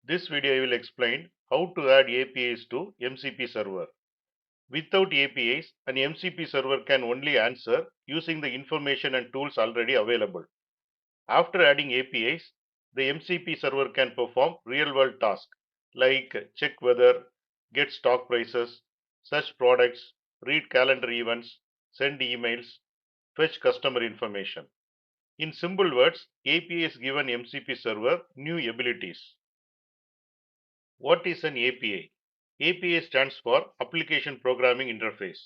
This video will explain how to add APIs to MCP server. Without APIs, an MCP server can only answer using the information and tools already available. After adding APIs, the MCP server can perform real-world tasks like check weather, get stock prices, search products, read calendar events, send emails, fetch customer information. In simple words, APIs give an MCP server new abilities. What is an API? API stands for Application Programming Interface.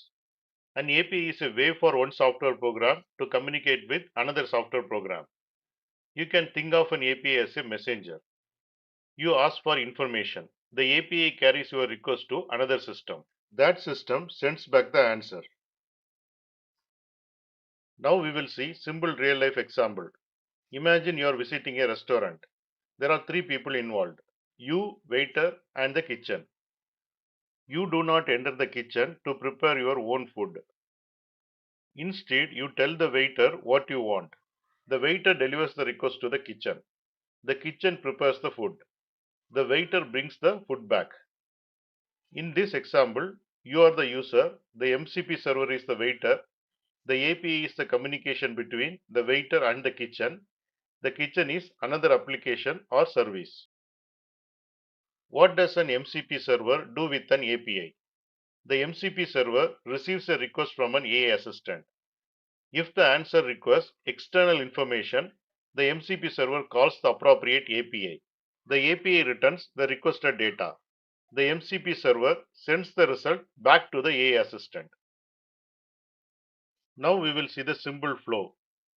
An API is a way for one software program to communicate with another software program. You can think of an API as a messenger. You ask for information. The API carries your request to another system. That system sends back the answer. Now we will see simple real-life example. Imagine you are visiting a restaurant. There are three people involved: you, waiter, and the kitchen. You do not enter the kitchen to prepare your own food. Instead, you tell the waiter what you want. The waiter delivers the request to the kitchen. The kitchen prepares the food. The waiter brings the food back. In this example, you are the user, the MCP server is the waiter, the API is the communication between the waiter and the kitchen is another application or service. What does an MCP server do with an API? The MCP server receives a request from an AI assistant. If the answer requires external information, the MCP server calls the appropriate API. The API returns the requested data. The MCP server sends the result back to the AI assistant. Now we will see the simple flow.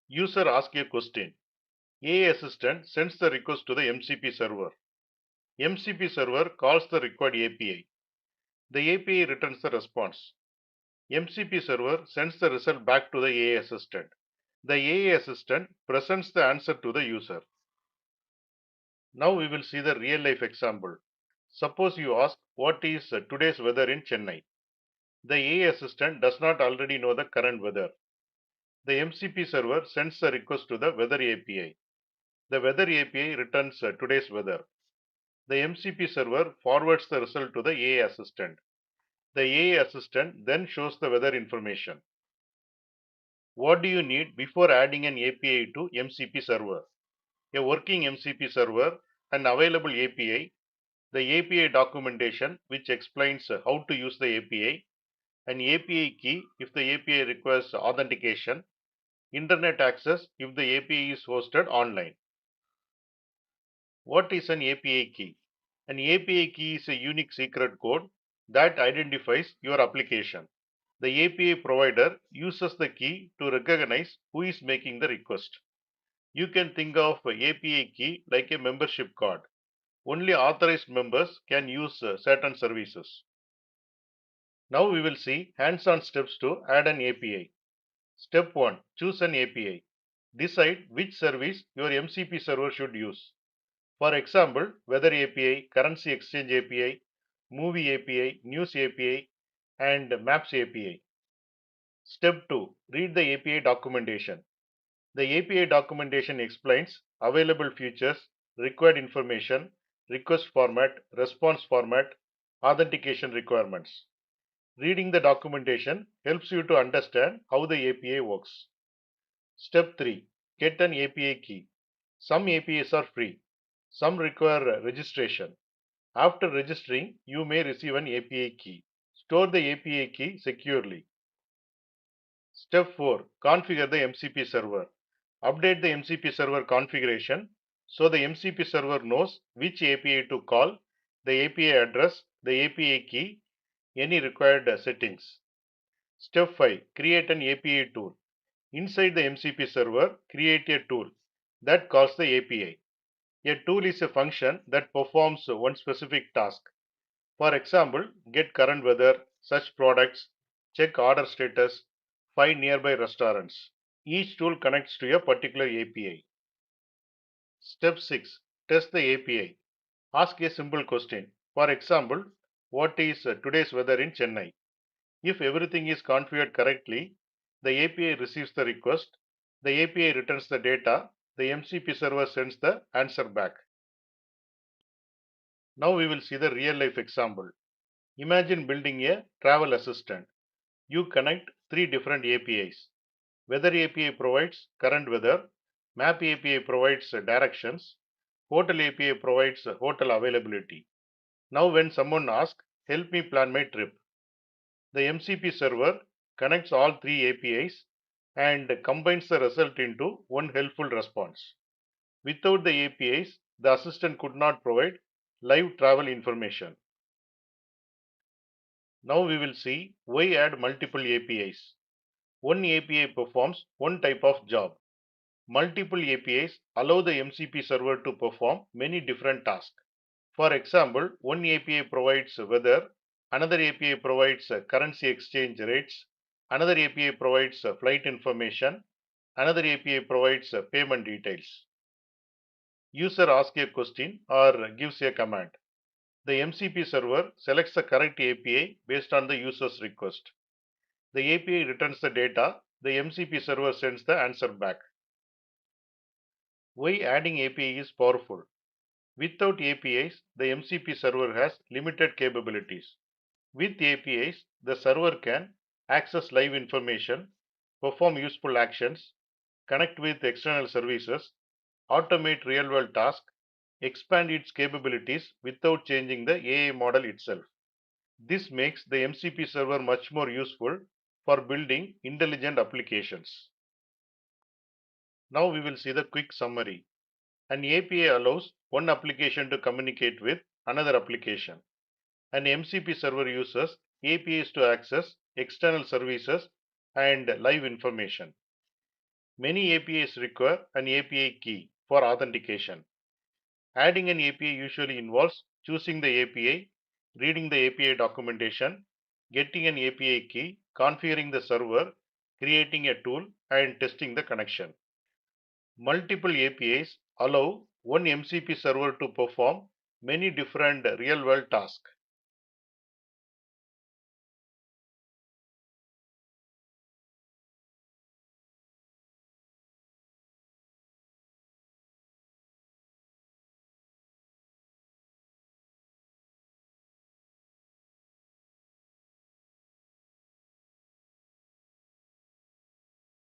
User asks a question. AI assistant sends the request to the MCP server. MCP server calls the required API. The API returns the response. MCP server sends the result back to the AI assistant. The AI assistant presents the answer to the user. Now we will see the real life example. Suppose you ask what is today's weather in Chennai. The AI assistant does not already know the current weather. The MCP server sends the request to the weather API. The weather API returns today's weather. The MCP server forwards the result to the AI assistant. The AI assistant then shows the weather information. What do you need before adding an API to MCP server? A working MCP server, an available API, the API documentation which explains how to use the API, an API key if the API requires authentication, internet access if the API is hosted online. What is an API key? An API key is a unique secret code that identifies your application. The API provider uses the key to recognize who is making the request. You can think of API key like a membership card. Only authorized members can use certain services. Now we will see hands-on steps to add an API. Step 1. Choose an API. Decide which service your MCP server should use. For example, Weather API, Currency Exchange API, Movie API, News API, and Maps API. Step 2. Read the API documentation. The API documentation explains available features, required information, request format, response format, authentication requirements. Reading the documentation helps you to understand how the API works. Step 3. Get an API key. Some APIs are free. Some require registration. After registering, you may receive an API key. Store the API key securely. Step 4. Configure the MCP server. Update the MCP server configuration so the MCP server knows which API to call, the API address, the API key, any required settings. Step 5. Create an API tool. Inside the MCP server, create a tool that calls the API. A tool is a function that performs one specific task. For example, get current weather, search products, check order status, find nearby restaurants. Each tool connects to a particular API. Step 6. Test the API. Ask a simple question. For example, what is today's weather in Chennai? If everything is configured correctly, the API receives the request, the API returns the data, the MCP server sends the answer back. Now we will see the real life example. Imagine building a travel assistant. You connect three different APIs. Weather API provides current weather, Map API provides directions, Hotel API provides hotel availability. Now when someone asks, help me plan my trip, the MCP server connects all three APIs and combines the result into one helpful response. Without the APIs, the assistant could not provide live travel information. Now we will see why add multiple APIs. One API performs one type of job. Multiple APIs allow the MCP server to perform many different tasks. For example, one API provides weather, another API provides currency exchange rates, another API provides flight information, another API provides payment details. User asks a question or gives a command. The MCP server selects the correct API based on the user's request. The API returns the data, the MCP server sends the answer back. Why adding API is powerful? Without APIs, the MCP server has limited capabilities. With APIs, the server can access live information, perform useful actions, connect with external services, automate real-world tasks, expand its capabilities without changing the AI model itself. This makes the MCP server much more useful for building intelligent applications. Now we will see the quick summary. An API allows one application to communicate with another application. An MCP server uses APIs to access external services and live information. Many APIs require an API key for authentication. Adding an API usually involves choosing the API, reading the API documentation, getting an API key, configuring the server, creating a tool, and testing the connection. Multiple APIs allow one MCP server to perform many different real-world tasks.